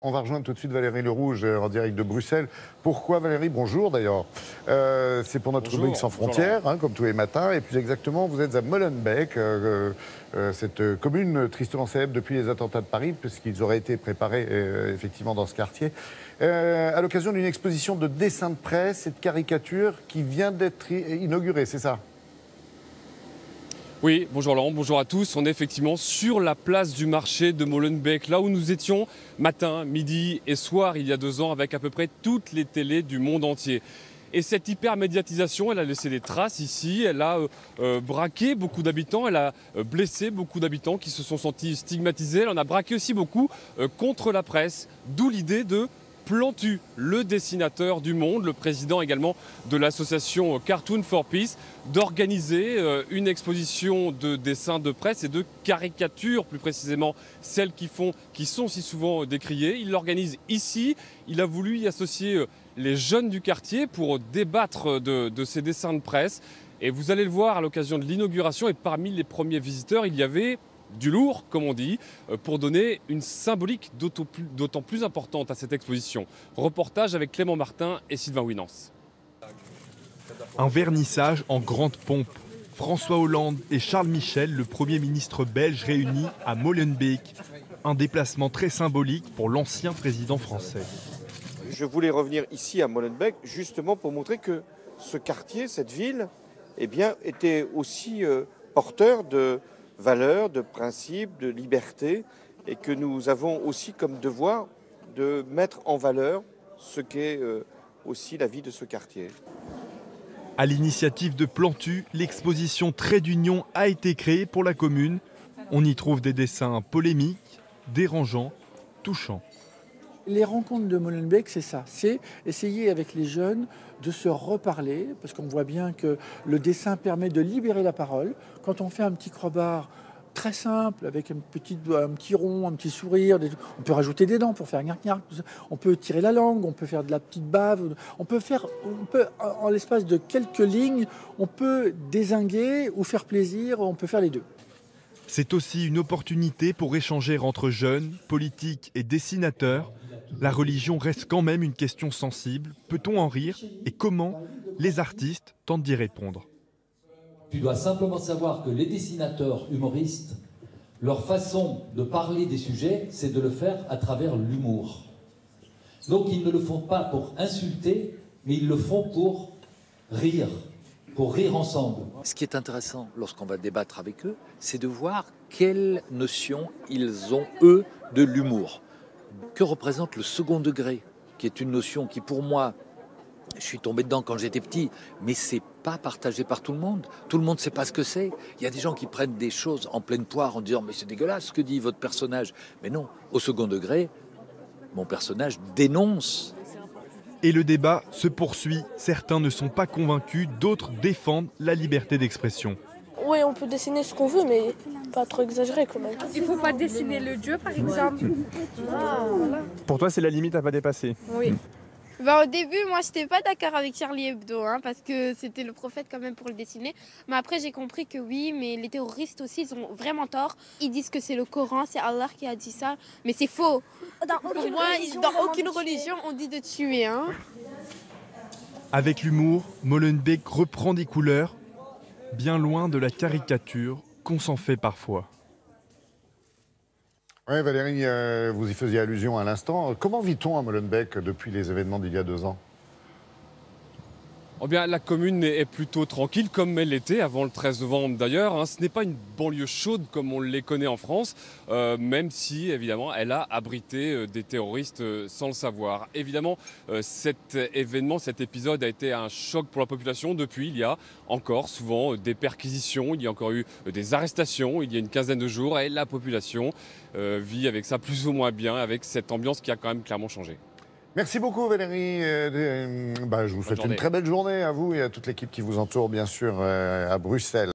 On va rejoindre tout de suite Valérie Le Rouge en direct de Bruxelles. Pourquoi Valérie? Bonjour d'ailleurs. C'est pour notre rubrique Sans frontières, comme tous les matins. Et plus exactement, vous êtes à Molenbeek, cette commune tristement célèbre depuis les attentats de Paris, puisqu'ils auraient été préparés effectivement dans ce quartier, à l'occasion d'une exposition de dessins de presse et de caricatures qui vient d'être inaugurée, c'est ça? Oui, bonjour Laurent, bonjour à tous. On est effectivement sur la place du marché de Molenbeek, là où nous étions matin, midi et soir il y a 2 ans avec à peu près toutes les télés du monde entier. Et cette hyper-médiatisation, elle a laissé des traces ici, elle a braqué beaucoup d'habitants, elle a blessé beaucoup d'habitants qui se sont sentis stigmatisés, elle en a braqué aussi beaucoup contre la presse, d'où l'idée de Plantu, le dessinateur du Monde, le président également de l'association Cartoon for Peace, d'organiser une exposition de dessins de presse et de caricatures, plus précisément celles qui sont si souvent décriées. Il l'organise ici, il a voulu y associer les jeunes du quartier pour débattre de ces dessins de presse. Et vous allez le voir à l'occasion de l'inauguration, et parmi les premiers visiteurs, il y avait du lourd, comme on dit, pour donner une symbolique d'autant plus importante à cette exposition. Reportage avec Clément Martin et Sylvain Winans. Un vernissage en grande pompe. François Hollande et Charles Michel, le Premier ministre belge, réunis à Molenbeek. Un déplacement très symbolique pour l'ancien président français. Je voulais revenir ici à Molenbeek justement pour montrer que ce quartier, cette ville, eh bien, était aussi porteur de valeurs, de principes, de liberté, et que nous avons aussi comme devoir de mettre en valeur ce qu'est aussi la vie de ce quartier. À l'initiative de Plantu, l'exposition Trait d'Union a été créée pour la commune. On y trouve des dessins polémiques, dérangeants, touchants. Les rencontres de Molenbeek, c'est ça, c'est essayer avec les jeunes de se reparler, parce qu'on voit bien que le dessin permet de libérer la parole. Quand on fait un petit crowbar très simple, avec un petit rond, un petit sourire, on peut rajouter des dents pour faire gnac-gnac, on peut tirer la langue, on peut faire de la petite bave, on peut en l'espace de quelques lignes, on peut dézinguer ou faire plaisir, on peut faire les deux. C'est aussi une opportunité pour échanger entre jeunes, politiques et dessinateurs. La religion reste quand même une question sensible. Peut-on en rire? Et comment? Les artistes tentent d'y répondre. Tu dois simplement savoir que les dessinateurs humoristes, leur façon de parler des sujets, c'est de le faire à travers l'humour. Donc ils ne le font pas pour insulter, mais ils le font pour rire ensemble. Ce qui est intéressant lorsqu'on va débattre avec eux, c'est de voir quelle notion ils ont, eux, de l'humour. Que représente le second degré, qui est une notion qui, pour moi, je suis tombé dedans quand j'étais petit, mais c'est pas partagé par tout le monde. Tout le monde ne sait pas ce que c'est. Il y a des gens qui prennent des choses en pleine poire en disant « mais c'est dégueulasse ce que dit votre personnage ». Mais non, au second degré, mon personnage dénonce. Et le débat se poursuit. Certains ne sont pas convaincus, d'autres défendent la liberté d'expression. Oui, on peut dessiner ce qu'on veut, mais pas trop exagéré quand même. Il ne faut pas dessiner le dieu, par exemple. Voilà. Pour toi, c'est la limite à pas dépasser? Oui. Au début, moi, je n'étais pas d'accord avec Charlie Hebdo, parce que c'était le prophète quand même pour le dessiner. Mais après, j'ai compris que oui, mais les terroristes aussi, ils ont vraiment tort. Ils disent que c'est le Coran, c'est Allah qui a dit ça, mais c'est faux. Pour moi, dans aucune religion, on dit de tuer. Avec l'humour, Molenbeek reprend des couleurs, bien loin de la caricature qu'on s'en fait parfois. Oui, Valérie, vous y faisiez allusion à l'instant. Comment vit-on à Molenbeek depuis les événements d'il y a 2 ans? Eh bien, la commune est plutôt tranquille, comme elle l'était avant le 13 novembre d'ailleurs. Ce n'est pas une banlieue chaude comme on les connaît en France, même si, évidemment, elle a abrité des terroristes sans le savoir. Évidemment, cet épisode a été un choc pour la population. Depuis, il y a encore souvent des perquisitions, il y a encore eu des arrestations il y a une quinzaine de jours, et la population vit avec ça plus ou moins bien, avec cette ambiance qui a quand même clairement changé. Merci beaucoup Valérie. Je vous souhaite une très belle journée à vous et à toute l'équipe qui vous entoure bien sûr à Bruxelles.